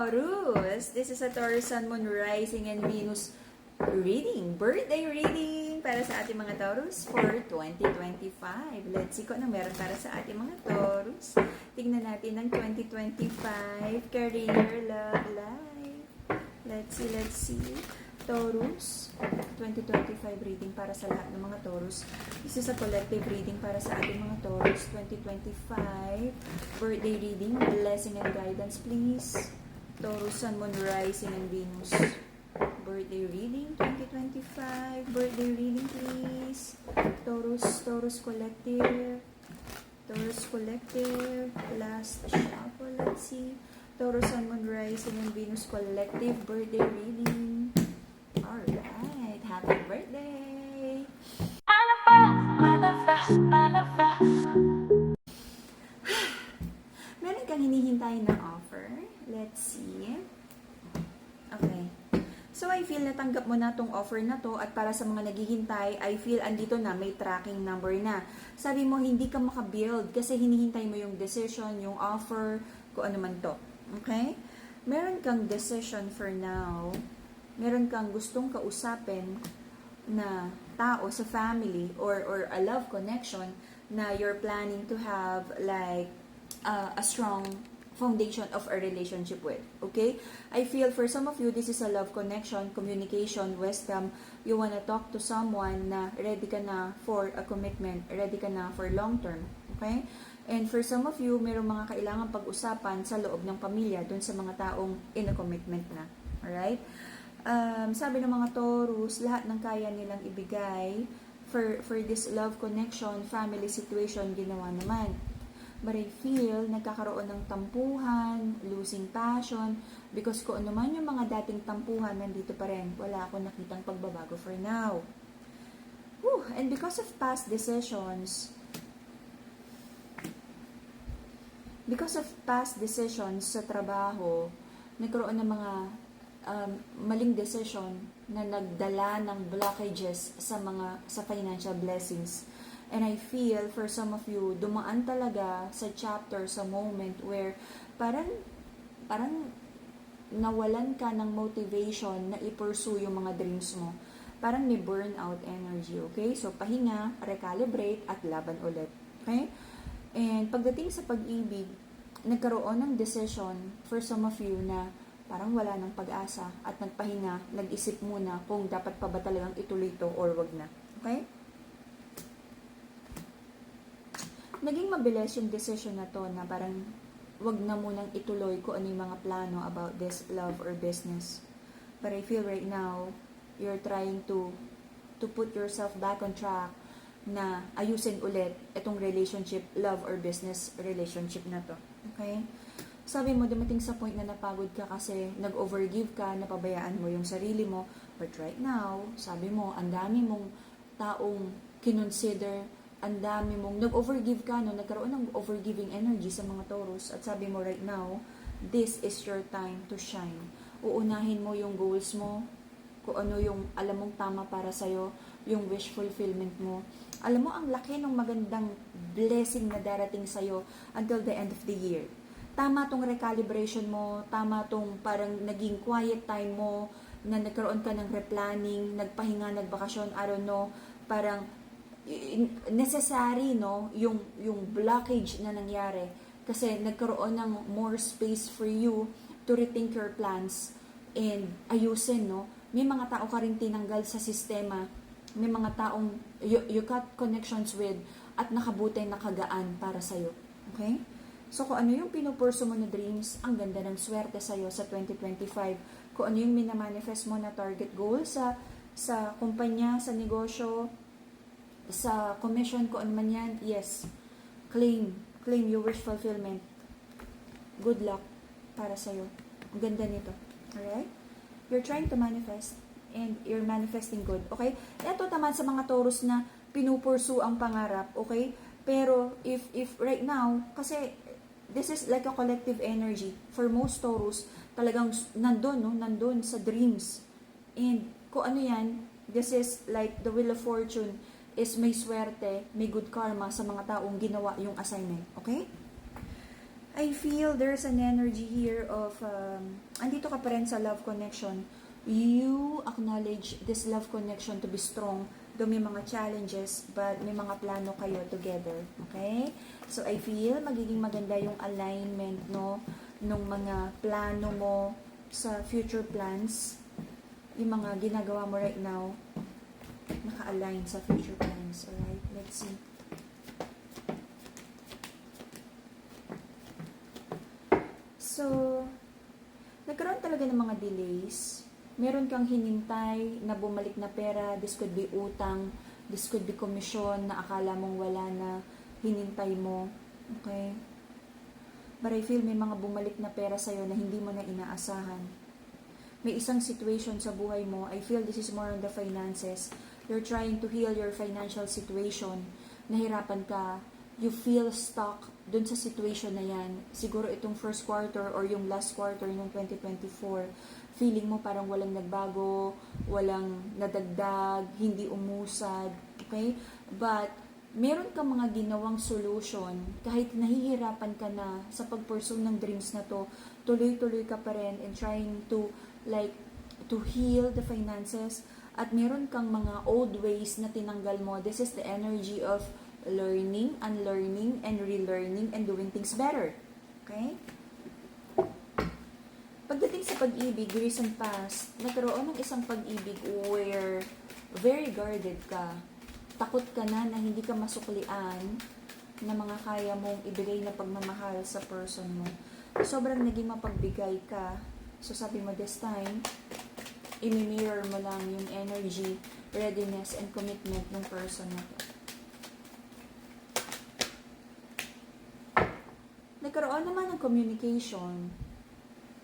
Taurus! This is a Taurus Sun, Moon, Rising, and Venus reading, birthday reading para sa ating mga Taurus for 2025. Let's see kung ano meron para sa ating mga Taurus. Tingnan natin ng 2025, career, love, life. Let's see. Taurus, 2025 reading para sa lahat ng mga Taurus. This is a collective reading para sa ating mga Taurus, 2025. Birthday reading, blessing and guidance, please. Taurus, Sun, Moon, Rising, and Venus. Birthday reading, 2025. Birthday reading, please. Taurus collective. Taurus collective. Last shuffle, let's see. Taurus, Sun, Moon, Rising, and Venus collective. Birthday reading. Alright, happy birthday! Meron kang hinihintay na offer. Let's see. Okay. So, I feel natanggap mo na tong offer na to at para sa mga naghihintay, I feel andito na, may tracking number na. Sabi mo, hindi ka makabuild kasi hinihintay mo yung decision, yung offer, kung ano man to. Okay? Meron kang decision for now. Meron kang gustong kausapin na tao sa family or a love connection na you're planning to have like a strong foundation of a relationship with. Okay? I feel for some of you, this is a love connection, communication, wisdom. You wanna talk to someone na ready ka na for a commitment, ready ka na for long term. Okay? And for some of you, mayroong mga kailangan pag-usapan sa loob ng pamilya dun sa mga taong in a commitment na. Alright? Sabi ng mga Taurus, lahat ng kaya nilang ibigay for this love connection, family situation, ginawa naman. But I feel, nagkakaroon ng tampuhan, losing passion, because kung ano man yung mga dating tampuhan, nandito pa rin. Wala akong nakitang pagbabago for now. Whew, and because of past decisions sa trabaho, nagkaroon ng mga maling decision na nagdala ng blockages sa financial blessings. And I feel for some of you, dumaan talaga sa chapter, sa moment where parang nawalan ka ng motivation na i-pursue yung mga dreams mo. Parang may burnout energy, okay? So, pahinga, recalibrate, at laban ulit. Okay? And pagdating sa pag-ibig, nagkaroon ng decision for some of you na parang wala ng pag-asa at nagpahinga, nag-isip muna kung dapat pa ba talagang ituloy ito or wag na. Okay? Naging mabilis yung decision na to na parang wag na munang ituloy kung ano yung mga plano about this love or business. But I feel right now, you're trying to put yourself back on track na ayusin ulit itong relationship, love or business relationship na to. Okay? Sabi mo, dumating sa point na napagod ka kasi nag-overgive ka, napabayaan mo yung sarili mo. But right now, sabi mo, ang dami mong taong kinonsider, ang dami mong nag-overgive ka, no? Nagkaroon ng overgiving energy sa mga Taurus. At sabi mo right now, this is your time to shine. Uunahin mo yung goals mo, kung ano yung alam mong tama para sa'yo, yung wish fulfillment mo. Alam mo, ang laki ng magandang blessing na darating sa'yo until the end of the year. Tama tong recalibration mo, tama tong parang naging quiet time mo, na nagkaroon ka ng replanning, nagpahinga, nagbakasyon, I don't know, parang necessary, no, yung blockage na nangyari kasi nagkaroon ng more space for you to rethink your plans and ayusin, no. May mga tao ka rin tinanggal sa sistema, may mga taong you cut connections with at nakabuti, nakagaan para sa'yo. Okay? So, kung ano yung pinupurso mo na dreams, ang ganda ng swerte sa'yo sa 2025. Kung ano yung minamanifest mo na target goal sa kumpanya, sa negosyo, sa commission, kung ano man yan, yes. Claim your wish fulfillment. Good luck para sa'yo. Ang ganda nito. Alright? You're trying to manifest and you're manifesting good. Okay? Ito naman sa mga Taurus na pinupursu ang pangarap. Okay? Pero if right now, kasi this is like a collective energy. For most Taurus, talagang nandun sa dreams. And kung ano yan, this is like the wheel of fortune is may swerte, may good karma sa mga taong ginawa yung assignment. Okay? I feel there's an energy here of, andito ka pa rin sa love connection. You acknowledge this love connection to be strong. Though may mga challenges, but may mga plano kayo together. Okay? So, I feel magiging maganda yung alignment, no? Nung mga plano mo sa future plans. Yung mga ginagawa mo right now, naka-align sa future plans. Alright? Let's see. So, nagkaroon talaga ng mga delays. Meron kang hinintay na bumalik na pera. This could be utang. This could be komisyon na akala mong wala na hinintay mo. Okay? But I feel may mga bumalik na pera sa'yo na hindi mo na inaasahan. May isang situation sa buhay mo. I feel this is more on the finances. You're trying to heal your financial situation. Nahirapan ka. You feel stuck dun sa situation na yan. Siguro itong first quarter or yung last quarter ng 2024, feeling mo parang walang nagbago, walang nadagdag, hindi umusad, okay? But, meron kang mga ginawang solution, kahit nahihirapan ka na sa pag-pursue ng dreams na to, tuloy-tuloy ka pa rin in trying to, to heal the finances, at meron kang mga old ways na tinanggal mo. This is the energy of learning, unlearning, and relearning, and doing things better. Okay? Pagdating sa pag-ibig, recent past, nagkaroon ng isang pag-ibig where very guarded ka. Takot ka na hindi ka masuklian na mga kaya mong ibigay na pagmamahal sa person mo. Sobrang naging mapagbigay ka. So sabi mo this time, imi-mirror mo lang yung energy, readiness, and commitment ng person na to. Nagkaroon naman ng communication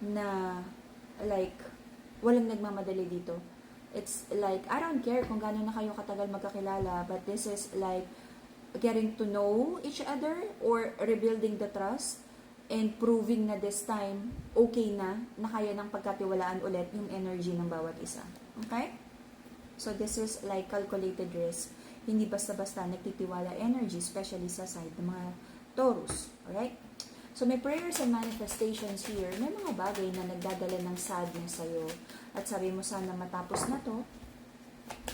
na walang nagmamadali dito. It's I don't care kung gaano na kayo katagal magkakilala, but this is getting to know each other or rebuilding the trust and proving na this time okay na kaya ng pagkatiwalaan ulit yung energy ng bawat isa. Okay? So this is calculated risk. Hindi basta-basta nagtitiwala energy, especially sa side ng mga Taurus. Alright? So, may prayers and manifestations here. May mga bagay na nagdadala ng sadness sa'yo. At sabi mo sana matapos na to,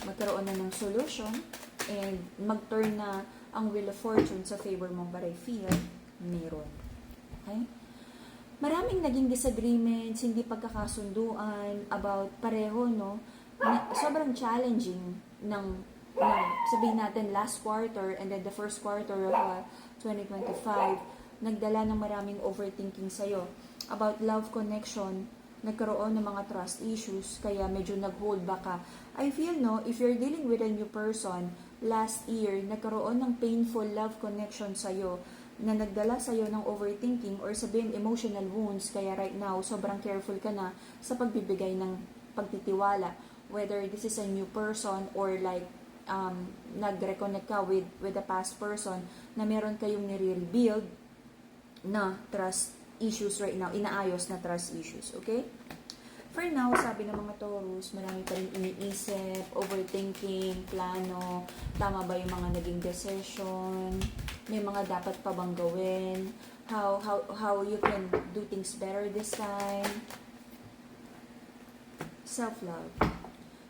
magkaroon na ng solution, and mag-turn na ang Wheel of Fortune sa favor mo. But I feel, meron. Okay? Maraming naging disagreements, hindi pagkakasunduan about pareho, no? Sobrang challenging ng sabihin natin last quarter and then the first quarter of 2025, nagdala ng maraming overthinking sa'yo about love connection, nagkaroon ng mga trust issues, kaya medyo nag-hold back ka. I feel, no, if you're dealing with a new person, last year, nagkaroon ng painful love connection sa'yo, na nagdala sa'yo ng overthinking or sabihin emotional wounds, kaya right now, sobrang careful ka na sa pagbibigay ng pagtitiwala. Whether this is a new person or nag-reconnect ka with the past person na meron kayong nire-rebuild na trust issues right now, inaayos na trust issues, okay? For now, sabi ng mga Taurus, marami pa rin iniisip, overthinking, plano, tama ba yung mga naging decision, may mga dapat pa bang gawin, how you can do things better this time. Self-love.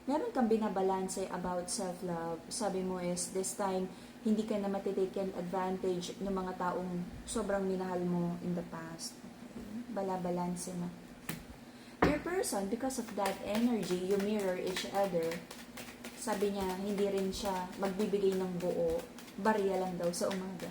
Meron kang binabalanse about self-love. Sabi mo is, this time, hindi ka na matitaken advantage ng mga taong sobrang minahal mo in the past. Okay? Balabalanse na. Your person, because of that energy, you mirror each other. Sabi niya, hindi rin siya magbibigay ng buo. Barya lang daw sa umaga.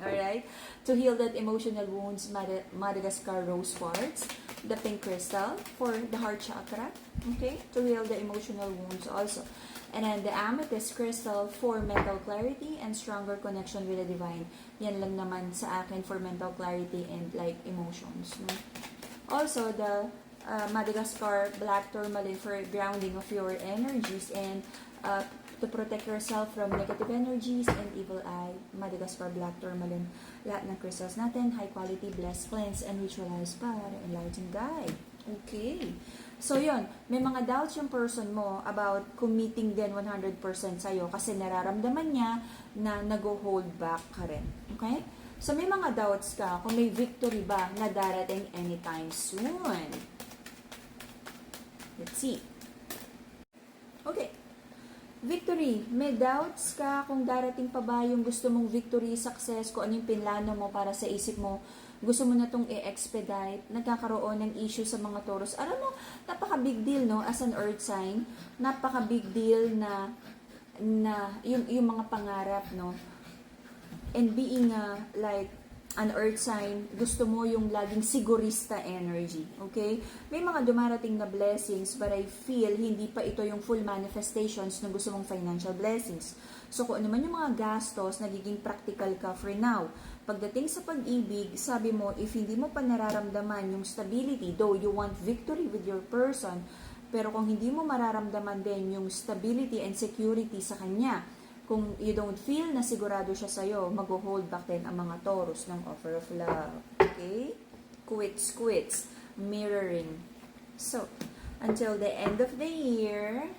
Alright? To heal that emotional wounds, Madagascar Rose Quartz, the pink crystal for the heart chakra. Okay? To heal the emotional wounds also. And then the amethyst crystal for mental clarity and stronger connection with the divine. Yan lang naman sa akin for mental clarity and emotions. No? Also, the Madagascar black tourmaline for grounding of your energies and to protect yourself from negative energies and evil eye. Madagascar black tourmaline. Lahat ng crystals natin, high quality, blessed, cleanse, and ritualized para enlightened guide. Okay. So, yun. May mga doubts yung person mo about committing din 100% sa'yo kasi nararamdaman niya na nag-hold back ka rin. Okay? So, may mga doubts ka kung may victory ba na darating anytime soon. Let's see. Okay. Victory. May doubts ka kung darating pa ba yung gusto mong victory, success, kung ano yung pinlano mo para sa isip mo. Gusto mo na itong i-expedite. Nagkakaroon ng issue sa mga Taurus. Alam mo, napaka-big deal, no? As an earth sign, napaka-big deal na yung mga pangarap, no? And being like an earth sign, gusto mo yung laging sigurista energy, okay? May mga dumarating na blessings, but I feel hindi pa ito yung full manifestations na gusto mong financial blessings. So kung ano man yung mga gastos, nagiging practical ka for now. Pagdating sa pag-ibig, sabi mo, if hindi mo pa nararamdaman yung stability, though you want victory with your person, pero kung hindi mo mararamdaman din yung stability and security sa kanya, kung you don't feel na sigurado siya sa'yo, mag-hold back din ang mga Taurus ng offer of love. Okay? Quits. Mirroring. So, until the end of the year,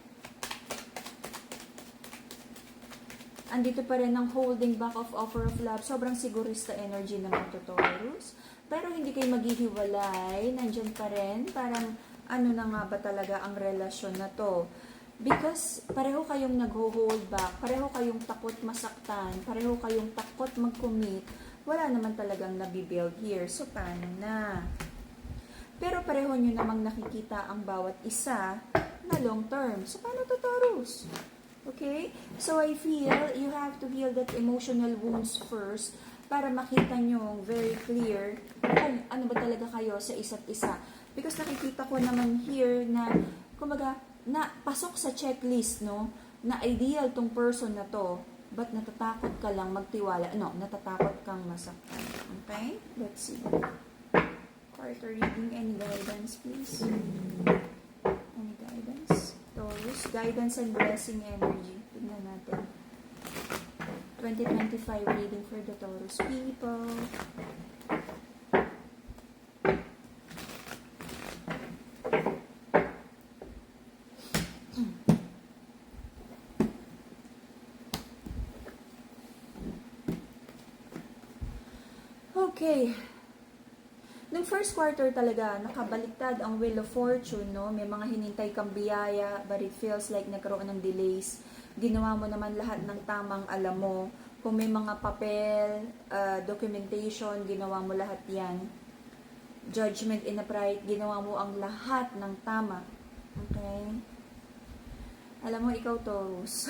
andito pa rin ang holding back of offer of love. Sobrang sigurista energy naman to Taurus. Pero hindi kayo maghihiwalay. Nandyan pa rin. Parang ano na nga ba talaga ang relasyon na to? Because pareho kayong nag-hold back, pareho kayong takot masaktan, pareho kayong takot mag-commit, wala naman talagang nabibuild here. So, paano na? Pero pareho nyo namang nakikita ang bawat isa na long term. So, paano to, Taurus? Okay? So, I feel you have to heal that emotional wounds first para makita nyo very clear kung ano ba talaga kayo sa isa't isa. Because nakikita ko naman here na, kumaga, na pasok sa checklist, no, na ideal tong person na to, but natatakot ka lang magtiwala, no, natatakot kang masaktan. Okay? Let's see. Quarter reading, any guidance, please? Any guidance? Taurus, guidance and blessing energy. Tignan natin. 2025 reading for the Taurus people. Okay. Nung first quarter talaga, nakabaliktad ang Wheel of Fortune, no? May mga hinintay kang biyaya, but it feels like nagkaroon ng delays. Ginawa mo naman lahat ng tamang alam mo. Kung may mga papel, documentation, ginawa mo lahat yan. Judgment in a pride, ginawa mo ang lahat ng tama. Okay? Alam mo, ikaw, Taurus.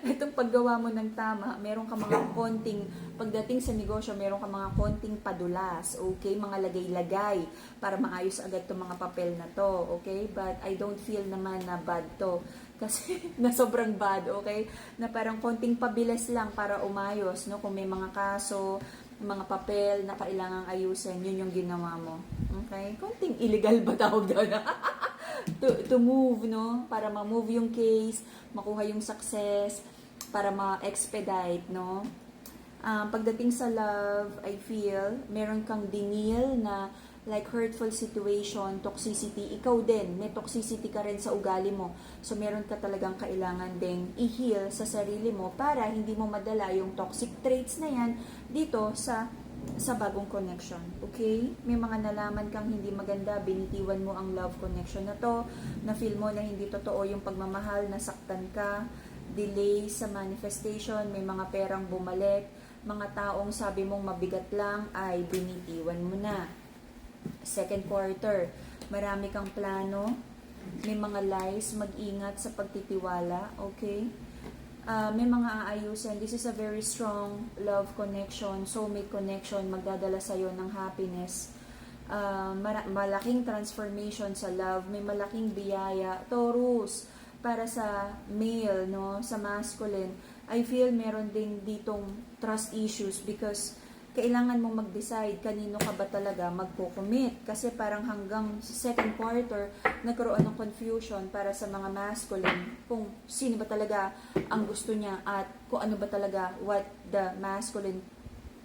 Itong paggawa mo ng tama, meron ka mga konting, pagdating sa negosyo, meron ka mga konting padulas, okay? Mga lagay-lagay para maayos agad itong mga papel na to, okay? But I don't feel naman na bad to. Kasi na sobrang bad, okay? Na parang konting pabilis lang para umayos, no? Kung may mga kaso, mga papel na kailangang ayusin, yun yung ginawa mo. Okay? Konting illegal ba tawag doon? to move, no? Para ma-move yung case, makuha yung success, para ma-expedite, no? Pagdating sa love, I feel, meron kang denial na like hurtful situation, toxicity, ikaw din, may toxicity ka rin sa ugali mo. So, meron ka talagang kailangan ding i-heal sa sarili mo para hindi mo madala yung toxic traits na yan dito sa bagong connection. Okay? May mga nalaman kang hindi maganda, binitiwan mo ang love connection na to, na feel mo na hindi totoo yung pagmamahal, nasaktan ka, delay sa manifestation, may mga perang bumalik, mga taong sabi mong mabigat lang ay binitiwan mo na. Second quarter, marami kang plano, may mga lies, mag-ingat sa pagtitiwala, okay? May mga aayusin. This is a very strong love connection, soulmate connection, magdadala sa'yo ng happiness. Malaking transformation sa love, may malaking biyaya. Taurus, para sa male, no, sa masculine, I feel meron din ditong trust issues because kailangan mong mag-decide kanino ka ba talaga magko-commit. Kasi parang hanggang second quarter, nagkaroon ng confusion para sa mga masculine kung sino ba talaga ang gusto niya at kung ano ba talaga what the masculine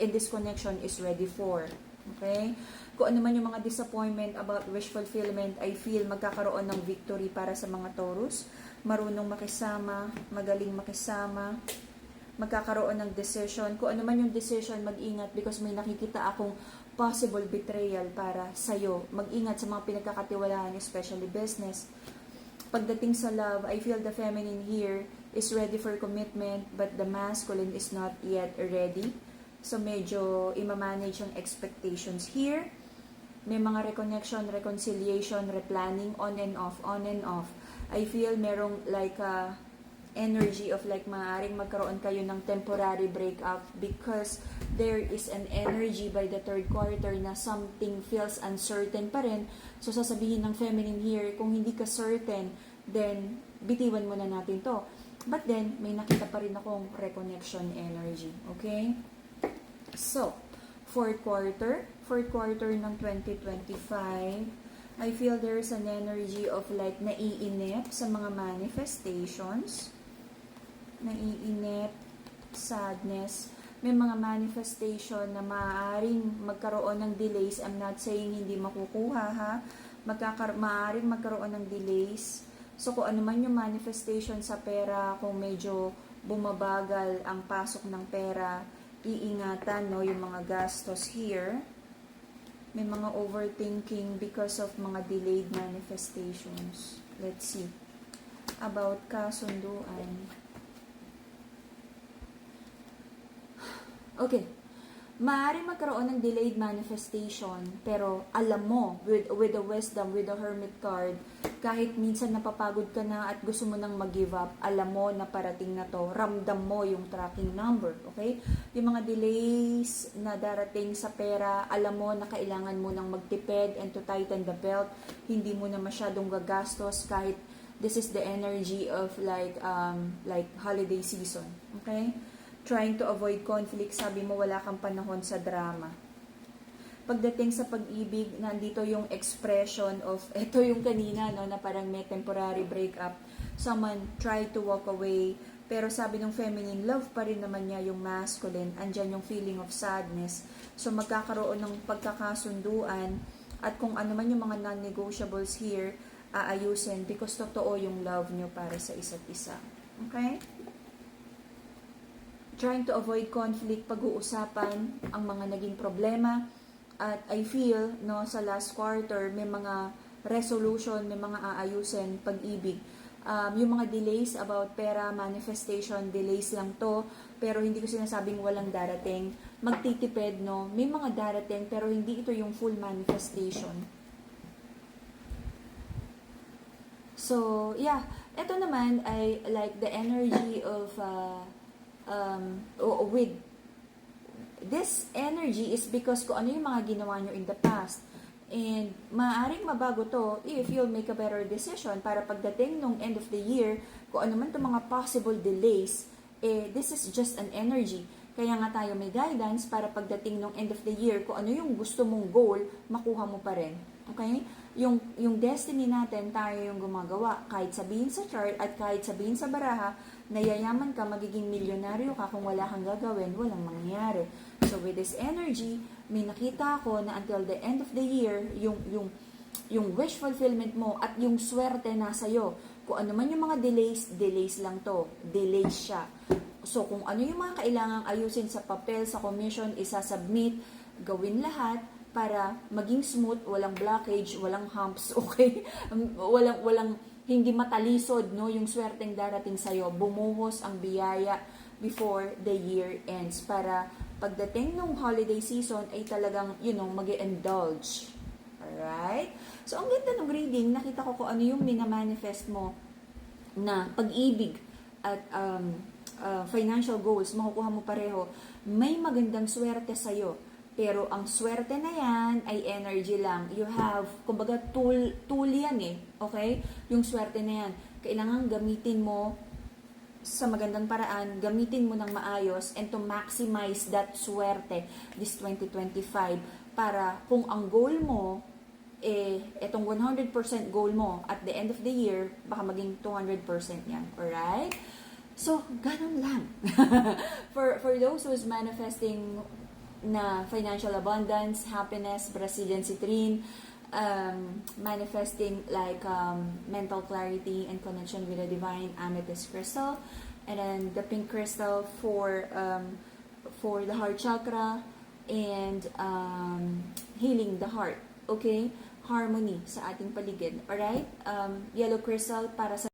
in this connection is ready for. Okay? Kung ano man yung mga disappointment about wish fulfillment, I feel magkakaroon ng victory para sa mga Taurus. Marunong makisama, magaling makisama, magkakaroon ng decision. Kung ano man yung decision, mag-ingat because may nakikita akong possible betrayal para sa'yo. Mag-ingat sa mga pinagkakatiwalaan, especially business. Pagdating sa love, I feel the feminine here is ready for commitment but the masculine is not yet ready. So medyo imamanage yung expectations here. May mga reconnection, reconciliation, replanning, on and off, on and off. I feel merong like a energy of like maaaring magkaroon kayo ng temporary breakup because there is an energy by the third quarter na something feels uncertain pa rin. So sasabihin ng feminine here, kung hindi ka certain, then bitiwan mo na natin to. But then, may nakita pa rin akong reconnection energy. Okay? So, fourth quarter ng 2025, I feel there's an energy of like naiinip sa mga manifestations. Naiinip, sadness. May mga manifestation na maaaring magkaroon ng delays. I'm not saying hindi makukuha ha. Maaaring magkaroon ng delays. So kung ano man yung manifestation sa pera, kung medyo bumabagal ang pasok ng pera, iingatan no, yung mga gastos here. May mga overthinking because of mga delayed manifestations. Let's see. About kasunduan. Okay. Maaaring magkaroon ng delayed manifestation, pero alam mo, with the wisdom, with the hermit card, kahit minsan napapagod ka na at gusto mo nang mag-give up, alam mo na parating na to, ramdam mo yung tracking number, okay? Yung mga delays na darating sa pera, alam mo na kailangan mo nang magtipid and to tighten the belt, hindi mo na masyadong gagastos kahit this is the energy of like holiday season, okay? Trying to avoid conflict, sabi mo wala kang panahon sa drama. Pagdating sa pag-ibig, nandito yung expression of, ito yung kanina, no, na parang may temporary breakup. Someone tried to walk away, pero sabi ng feminine, love pa rin naman niya yung masculine. Andyan yung feeling of sadness. So magkakaroon ng pagkakasunduan, at kung ano man yung mga non-negotiables here, aayusin because totoo yung love nyo para sa isa't isa. Okay? Trying to avoid conflict, pag-uusapan ang mga naging problema. At I feel, no, sa last quarter, may mga resolution, may mga aayusin, pag-ibig. Yung mga delays about pera, manifestation, delays lang to, pero hindi ko sinasabing walang darating. Magtitipid, no, may mga darating, pero hindi ito yung full manifestation. So, yeah, ito naman ay like the energy of with this energy is because kung ano yung mga ginawa nyo in the past. And maaaring mabago to if you'll make a better decision para pagdating nung end of the year, kung ano man itong mga possible delays, this is just an energy. Kaya nga tayo may guidance para pagdating nung end of the year, kung ano yung gusto mong goal, makuha mo pa rin. Okay? Yung destiny natin, tayo yung gumagawa. Kahit sabihin sa chart at kahit sabihin sa baraha, nayayaman ka, magiging milyonaryo ka, kung wala kang gagawin, walang mangyayari. So with this energy, may nakita ako na until the end of the year, yung wish fulfillment mo at yung swerte nasa iyo. Kung ano man yung mga delays lang to. Delays siya. So kung ano yung mga kailangang ayusin sa papel, sa commission, isasubmit, gawin lahat para maging smooth, walang blockage, walang humps, okay? walang hindi matalisod, no, yung swerteng darating sa'yo. Bumuhos ang biyaya before the year ends para pagdating ng holiday season ay talagang, mag-indulge. Alright? So, ang ganda ng reading, nakita ko kung ano yung minamanifest mo na pag-ibig at financial goals, makukuha mo pareho. May magandang swerte sa'yo. Pero ang swerte na yan ay energy lang. You have, kumbaga, tool yan eh. Okay? Yung swerte na yan. Kailangan gamitin mo sa magandang paraan, gamitin mo ng maayos and to maximize that swerte this 2025 para kung ang goal mo, etong 100% goal mo at the end of the year, baka maging 200% yan. Alright? So, ganun lang. for those who's manifesting na financial abundance, happiness, Brazilian citrine, manifesting like mental clarity and connection with the divine, amethyst crystal, and then the pink crystal for the heart chakra, and healing the heart. Okay? Harmony sa ating paligid. Alright? Yellow crystal para sa